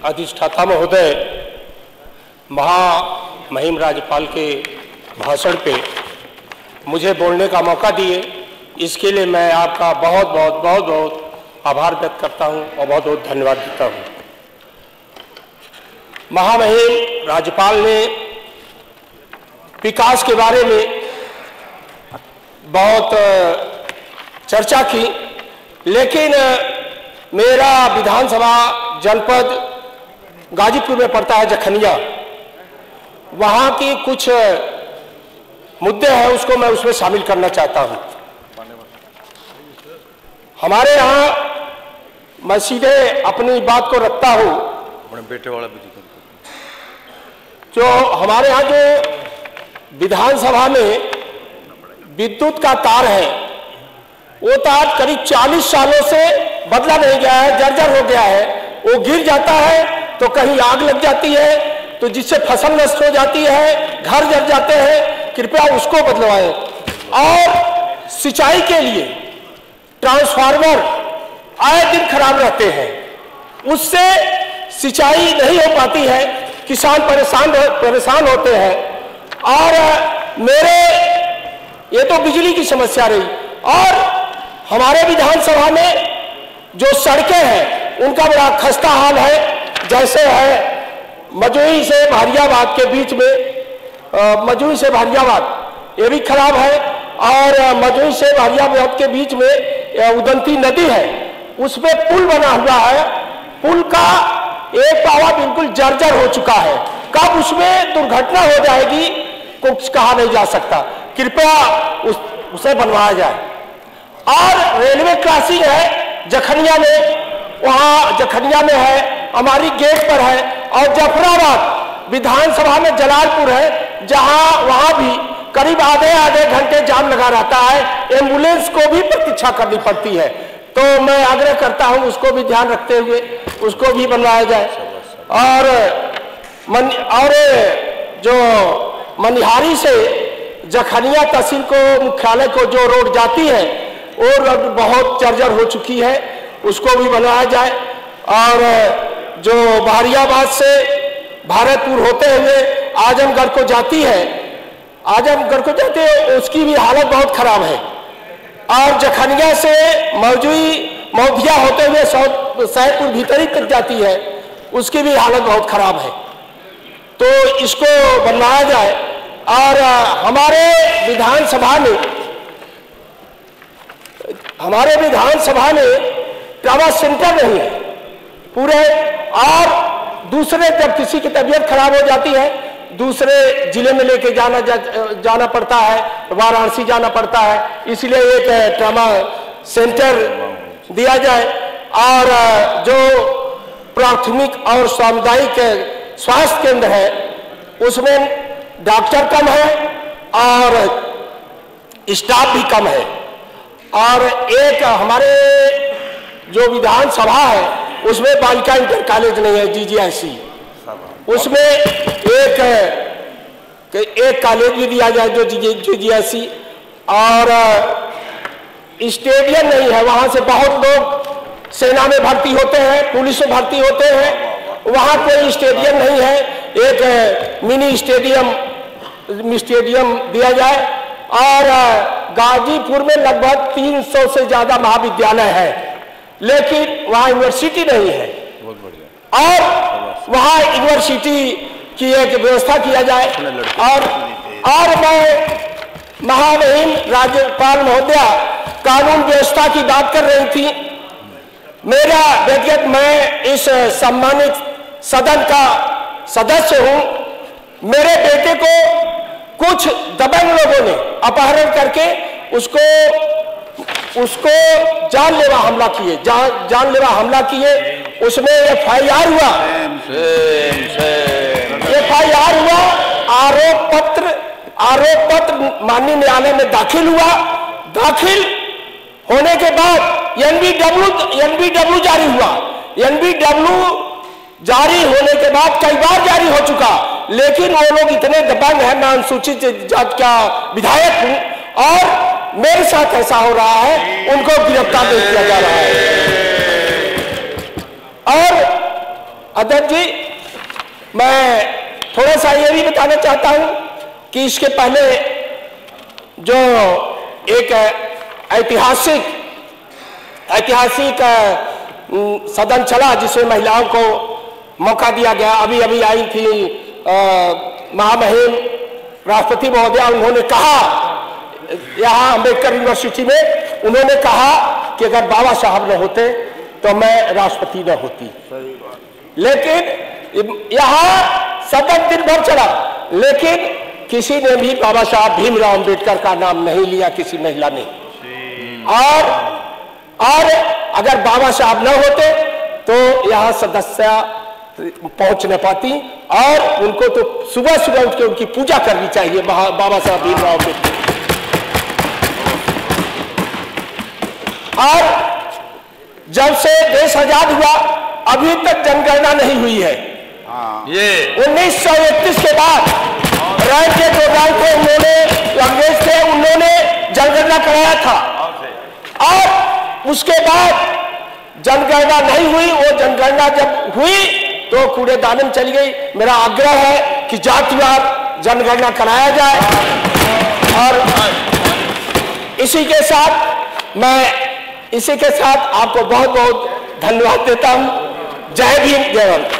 अधिष्ठाता महोदय, महामहिम राज्यपाल के भाषण पे मुझे बोलने का मौका दिए, इसके लिए मैं आपका बहुत बहुत आभार व्यक्त करता हूं और बहुत बहुत धन्यवाद देता हूं। महामहिम राज्यपाल ने विकास के बारे में बहुत चर्चा की, लेकिन मेरा विधानसभा जनपद गाजीपुर में पड़ता है, जखनिया। वहाँ की कुछ मुद्दे हैं, उसको मैं उसमें शामिल करना चाहता हूँ। हमारे यहाँ मैं सीधे अपनी बात को रखता हूँ। बेटे वाला जो हमारे यहाँ जो विधानसभा में विद्युत का तार है, वो तार करीब 40 सालों से बदला नहीं गया है, जर्जर हो गया है। वो गिर जाता है तो कहीं आग लग जाती है, तो जिससे फसल नष्ट हो जाती है, घर जल जाते हैं। कृपया उसको बदलवाएं। और सिंचाई के लिए ट्रांसफार्मर आए दिन खराब रहते हैं, उससे सिंचाई नहीं हो पाती है, किसान परेशान होते हैं। और ये तो बिजली की समस्या रही। और हमारे विधानसभा में जो सड़कें हैं उनका बड़ा खस्ता हाल है। जैसे है मजोई से भारियाबाद के बीच में, मजोई से भारियाबाद ये भी खराब है, और मजोई से भारियाबाद के बीच में उदंती नदी है, उसमें पुल बना हुआ है। पुल का एक पावा बिल्कुल जर्जर हो चुका है। कब उसमें दुर्घटना हो जाएगी कुछ कहा नहीं जा सकता। कृपया उसे बनवाया जाए। और रेलवे क्रॉसिंग है जखनिया में, वहाँ जखनिया में है, हमारी गेट पर है। और जफराबाद विधानसभा में जलालपुर है, जहाँ वहाँ भी करीब आधे घंटे जाम लगा रहता है, एम्बुलेंस को भी प्रतीक्षा करनी पड़ती है। तो मैं आग्रह करता हूँ उसको भी ध्यान रखते हुए उसको भी बनवाया जाए। और जो मनिहारी से जखनिया तहसील को मुख्यालय को जो रोड जाती है, वो रोड बहुत जर्जर हो चुकी है, उसको भी बनवाया जाए। और जो भारियाबाद से भारतपुर होते हुए आजमगढ़ को जाती है, उसकी भी हालत बहुत खराब है। और जखनिया से मौदिया होते हुए सैदपुर भीतरी तक जाती है, उसकी भी हालत बहुत खराब है। तो इसको बनवाया जाए। और हमारे विधानसभा में ट्रामा सेंटर नहीं है पूरे। और दूसरे जब किसी की तबीयत खराब हो जाती है, दूसरे जिले में लेके जाना पड़ता है, वाराणसी जाना पड़ता है। इसलिए एक ट्रामा सेंटर दिया जाए। और जो प्राथमिक और सामुदायिक स्वास्थ्य केंद्र है, उसमें डॉक्टर कम है और स्टाफ भी कम है। और एक हमारे जो विधानसभा है उसमें बालिका इंटर कॉलेज नहीं है, GGIC, उसमें एक कॉलेज भी दिया जाए जो GGIC। और स्टेडियम नहीं है, वहां से बहुत लोग सेना में भर्ती होते हैं, पुलिस में भर्ती होते हैं, वहां कोई स्टेडियम नहीं है। एक मिनी स्टेडियम दिया जाए। और गाजीपुर में लगभग 300 से ज्यादा महाविद्यालय है, लेकिन वहाँ यूनिवर्सिटी नहीं है। और वहाँ यूनिवर्सिटी की एक व्यवस्था किया जाए। और मैं महामहिम राज्यपाल महोदया कानून व्यवस्था की बात कर रही थी। मेरा व्यक्तिगत, मैं इस सम्मानित सदन का सदस्य हूँ। मेरे बेटे को कुछ दबंग लोगों ने अपहरण करके उसको जानलेवा हमला किए। उसमें FIR हुआ। आरोप पत्र माननीय न्यायालय में दाखिल हुआ। दाखिल होने के बाद NBW जारी हुआ। NBW जारी होने के बाद कई बार जारी हो चुका, लेकिन वो लोग इतने दबंग हैं। मैं अनुसूचित जाति का विधायक हूं और मेरे साथ ऐसा हो रहा है, उनको गिरफ्तार नहीं किया जा रहा है। और अध्यक्ष जी, मैं थोड़ा सा ये भी बताना चाहता हूं कि इसके पहले जो एक ऐतिहासिक सदन चला जिसमें महिलाओं को मौका दिया गया, अभी अभी आई थी महामहिम राष्ट्रपति महोदया, उन्होंने कहा यहाँ अम्बेडकर यूनिवर्सिटी में, उन्होंने कहा कि अगर बाबा साहब न होते तो मैं राष्ट्रपति न होती। लेकिन यहाँ सदन दिन भर चला, लेकिन किसी ने भी बाबा साहब भीमराव अम्बेडकर का नाम नहीं लिया, किसी महिला ने। और अगर बाबा साहब न होते तो यहाँ सदस्य पहुंच न पाती, और उनको तो सुबह सुबह उठ के उनकी पूजा करनी चाहिए, बाबा साहब भीमराव अम्बेडकर। और जब से देश आजाद हुआ अभी तक जनगणना नहीं हुई है। ये 1931 के बाद रैंक के जो रैंक थे, उन्होंने अंग्रेज थे, उन्होंने जनगणना कराया था, और उसके बाद जनगणना नहीं हुई। वो जनगणना जब हुई तो कूड़ेदान में चली गई। मेरा आग्रह है कि जातिवार जनगणना कराया जाए, और इसी के साथ आपको बहुत बहुत धन्यवाद देता हूं। जय भीम, जय भारत।